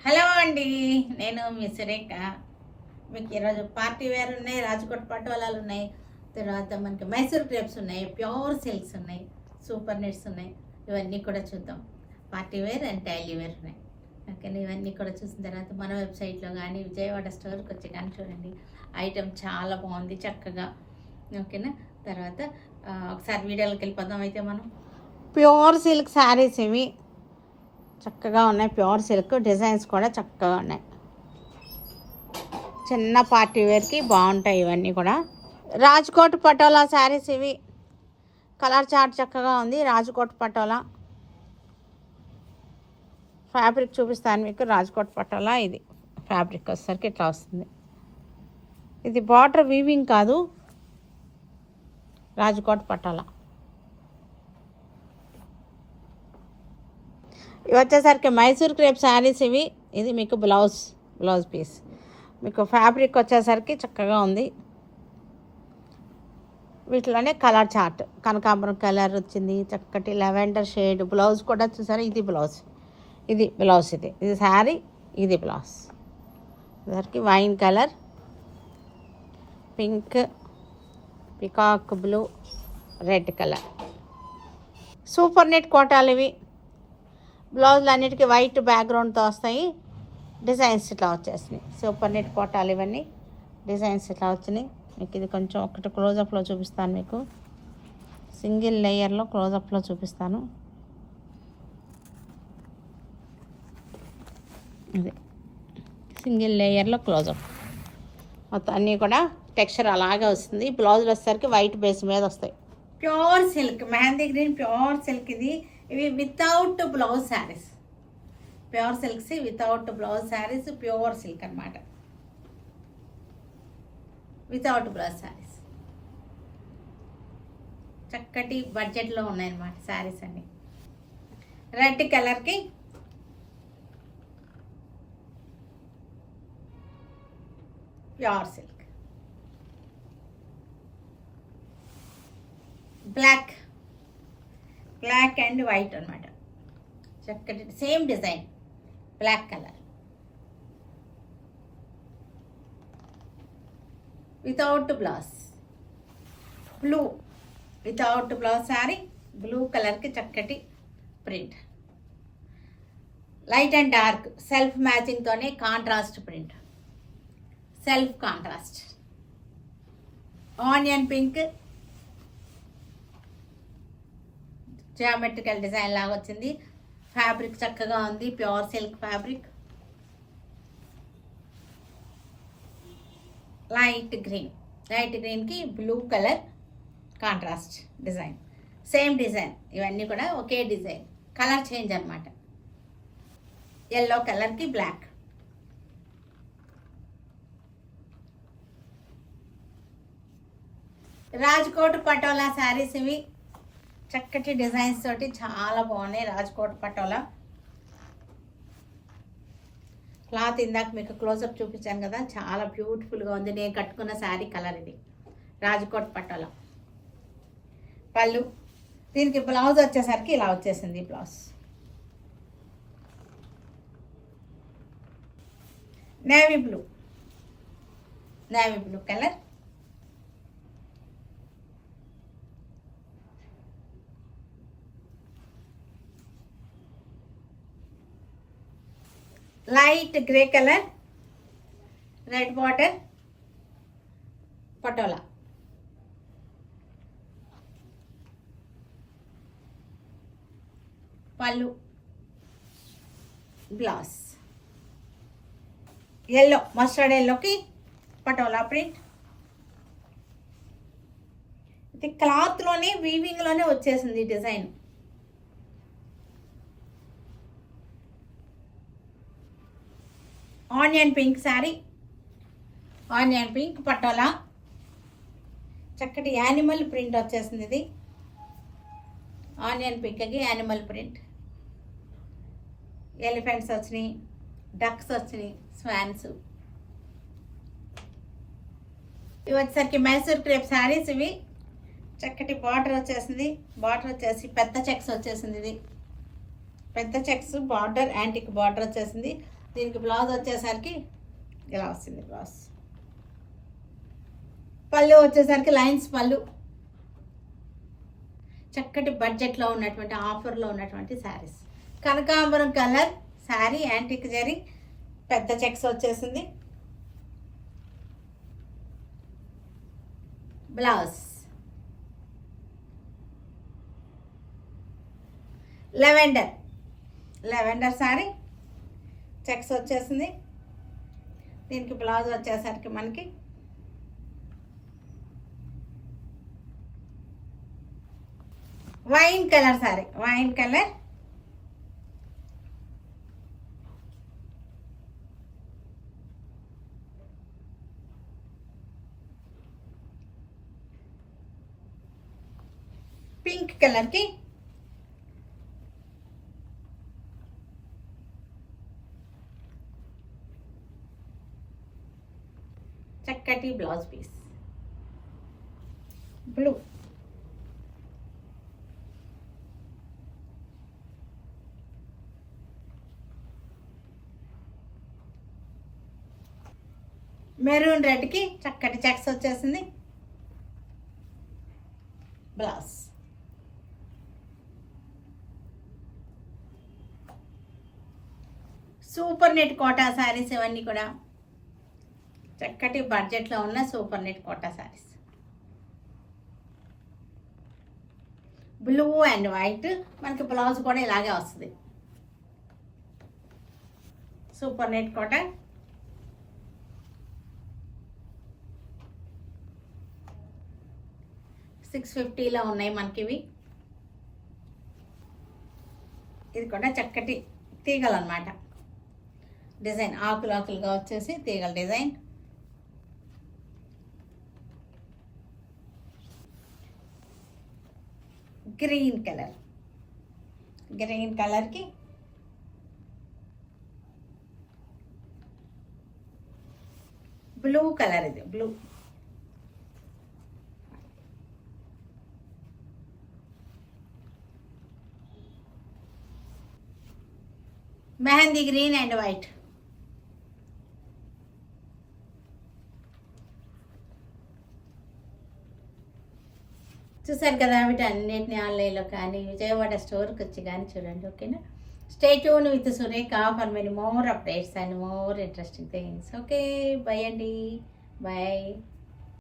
Hello అండి, నేను మీ సురేఖ. మీకు ఈరోజు పార్టీ వేర్ ఉన్నాయి, రాజకోట్ పటోలాలు ఉన్నాయి, తర్వాత మనకి మైసూర్ క్రేప్స్ ఉన్నాయి, ప్యూర్ సిల్క్స్ ఉన్నాయి, సూపర్ నెట్స్ ఉన్నాయి. ఇవన్నీ కూడా చూద్దాం. Party wear and daily wear ఉన్నాయి. ఓకేనా, ఇవన్నీ కూడా చూసిన తర్వాత మన వెబ్సైట్లో కానీ విజయవాడ స్టోర్కి వచ్చి కానీ చూడండి. ఐటెం చాలా బాగుంది, చక్కగా. ఓకేనా, తర్వాత ఒకసారి వీడియోలోకి వెళ్ళిపోదాం. అయితే మనం ప్యూర్ సిల్క్ శారీస్ ఇవి చక్కగా ఉన్నాయి. ప్యూర్ సిల్క్ డిజైన్స్ కూడా చక్కగా ఉన్నాయి. చిన్న పార్టీ వేర్కి బాగుంటాయి ఇవన్నీ కూడా. రాజ్కోట్ పటోలా శారీస్ ఇవి. కలర్ చార్ట్ చక్కగా ఉంది. రాజ్కోట్ పటోలా ఫ్యాబ్రిక్ చూపిస్తాను మీకు. రాజ్కోట్ పటోలా ఇది ఫ్యాబ్రిక్ వచ్చేసరికి ఇట్లా వస్తుంది. ఇది బార్డర్ వీవింగ్ కాదు, రాజ్కోట్ పటోలా. ఇవి వచ్చేసరికి మైసూర్ క్రేప్ శారీస్ ఇవి. ఇది మీకు బ్లౌజ్ పీస్. మీకు ఫ్యాబ్రిక్ వచ్చేసరికి చక్కగా ఉంది. వీటిలోనే కలర్ చార్ట్ కనకాంబరం కలర్ వచ్చింది, చక్కటి లెవెండర్ షేడ్. బ్లౌజ్ కూడా చూసారు, ఇది బ్లౌజ్, ఇది శారీ, ఇది బ్లౌజ్. సరికి wine colour, pink, peacock blue, red colour. Super net కోటాలు ఇవి. బ్లౌజులు అన్నిటికీ వైట్ బ్యాక్గ్రౌండ్తో వస్తాయి. డిజైన్స్ ఇట్లా వచ్చేసినాయి. సూపర్ నెట్ కోటాలు ఇవన్నీ. డిజైన్స్ ఇట్లా వచ్చినాయి. మీకు ఇది కొంచెం ఒకటి క్లోజప్లో చూపిస్తాను. మీకు సింగిల్ లేయర్లో క్లోజప్లో చూపిస్తాను. ఇది సింగిల్ లేయర్లో క్లోజప్. మొత్తం అన్నీ కూడా టెక్స్చర్ అలాగే వస్తుంది. బ్లౌజులు వచ్చేసరికి వైట్ బేస్ మీద వస్తాయి. Pure silk, mehndi green pure silk ఇది. ఇవి without blouse saris. Pure silks without blouse saris, pure silk అనమాట. వితౌట్ బ్లౌజ్ శారీస్ చక్కటి బడ్జెట్లో ఉన్నాయన్నమాట శారీస్ అన్ని. రెడ్ కలర్కి pure silk. Black and white అనమాట. చక్కటి same design, black colour without blouse. Blue without blouse sari, blue కలర్కి చక్కటి print. Light and dark self మ్యాచింగ్తోనే contrast print, self contrast. Onion pink geometrical design లాగా వచ్చింది. ఫ్యాబ్రిక్ చక్కగా ఉంది, ప్యూర్ సిల్క్ ఫ్యాబ్రిక్. లైట్ గ్రీన్కి blue colour contrast design. Same design, ఇవన్నీ కూడా ఒకే డిజైన్, కలర్ చేంజ్ అనమాట. ఎల్లో కలర్కి బ్లాక్. రాజ్కోట్ పటోలా శారీస్ ఇవి. చక్కటి డిజైన్స్ తోటి చాలా బాగున్నాయి. రాజ్కోట్ పటోలా క్లాత్ ఇందాక మీకు క్లోజప్ చూపించాను కదా, చాలా బ్యూటిఫుల్గా ఉంది. నేను కట్టుకున్న శారీ కలర్ ఇది, రాజ్కోట్ పటోలా. పళ్ళు, దీనికి బ్లౌజ్ వచ్చేసరికి ఇలా వచ్చేసింది. Blouse navy blue colour. Light grey colour, red border patola. పళ్ళు, బ్లౌజ్ ఎల్లో, మస్టర్డ్ ఎల్లోకి పటోలా ప్రింట్. ఇది క్లాత్లోనే వీవింగ్లోనే వచ్చేసింది design. Onion pink sari, onion pink patola. చక్కటి యానిమల్ ప్రింట్ వచ్చేసింది. ఇది ఆనియన్ పింక్కి యానిమల్ ప్రింట్. ఎలిఫెంట్స్ వచ్చినాయి, డక్స్ వచ్చినాయి, స్వాన్స్. ఇవి వచ్చేసరికి మైసూర్ క్రేప్ శారీస్ ఇవి. చక్కటి బార్డర్ వచ్చేసింది. బార్డర్ వచ్చేసి పెద్ద చెక్స్ వచ్చేసింది. ఇది పెద్ద చెక్స్ బార్డర్, యాంటిక్ బార్డర్ వచ్చేసింది. దీనికి బ్లౌజ్ వచ్చేసరికి ఇలా వస్తుంది బ్లౌజ్. పళ్ళు వచ్చేసరికి లైన్స్ పళ్ళు. చక్కటి బడ్జెట్లో ఉన్నటువంటి ఆఫర్లో ఉన్నటువంటి శారీస్. కనకాంబరం కలర్ శారీ, యాంటిక్ జరీ, పెద్ద చెక్స్ వచ్చేసింది. బ్లౌజ్ లెవెండర్ శారీ, చెక్స్ వచ్చేసింది. దీనికి బ్లౌజ్ వచ్చేసరికి మనకి wine colour sari, wine colour, pink కలర్కి చక్కటి బ్లౌజ్ పీస్. బ్లూ, మెరూన్ రెడ్కి చక్కటి చెక్స్ వచ్చేసింది. Blouse super net Kota saris ఇవన్నీ కూడా చక్కటి బడ్జెట్లో ఉన్న super net Kota saris. Blue and white, మనకి బ్లౌజ్ కూడా ఇలాగే వస్తుంది. సూపర్ నెట్ కోటా, $650లో ఉన్నాయి మనకి ఇవి. ఇది కూడా చక్కటి తీగలు అన్నమాట. డిజైన్ ఆకులుగా వచ్చేసి తీగల డిజైన్. గ్రీన్ కలర్కి బ్లూ కలర్, ఇది blue. Mehndi green and white. చూసారు కదా, వీటన్నిటిని ఆన్లైన్లో కానీ విజయవాడ స్టోర్కి వచ్చి కానీ చూడండి. ఓకేనా? Stay tune with Surekha for many more updates and more interesting things. Okay, by అండి, బై.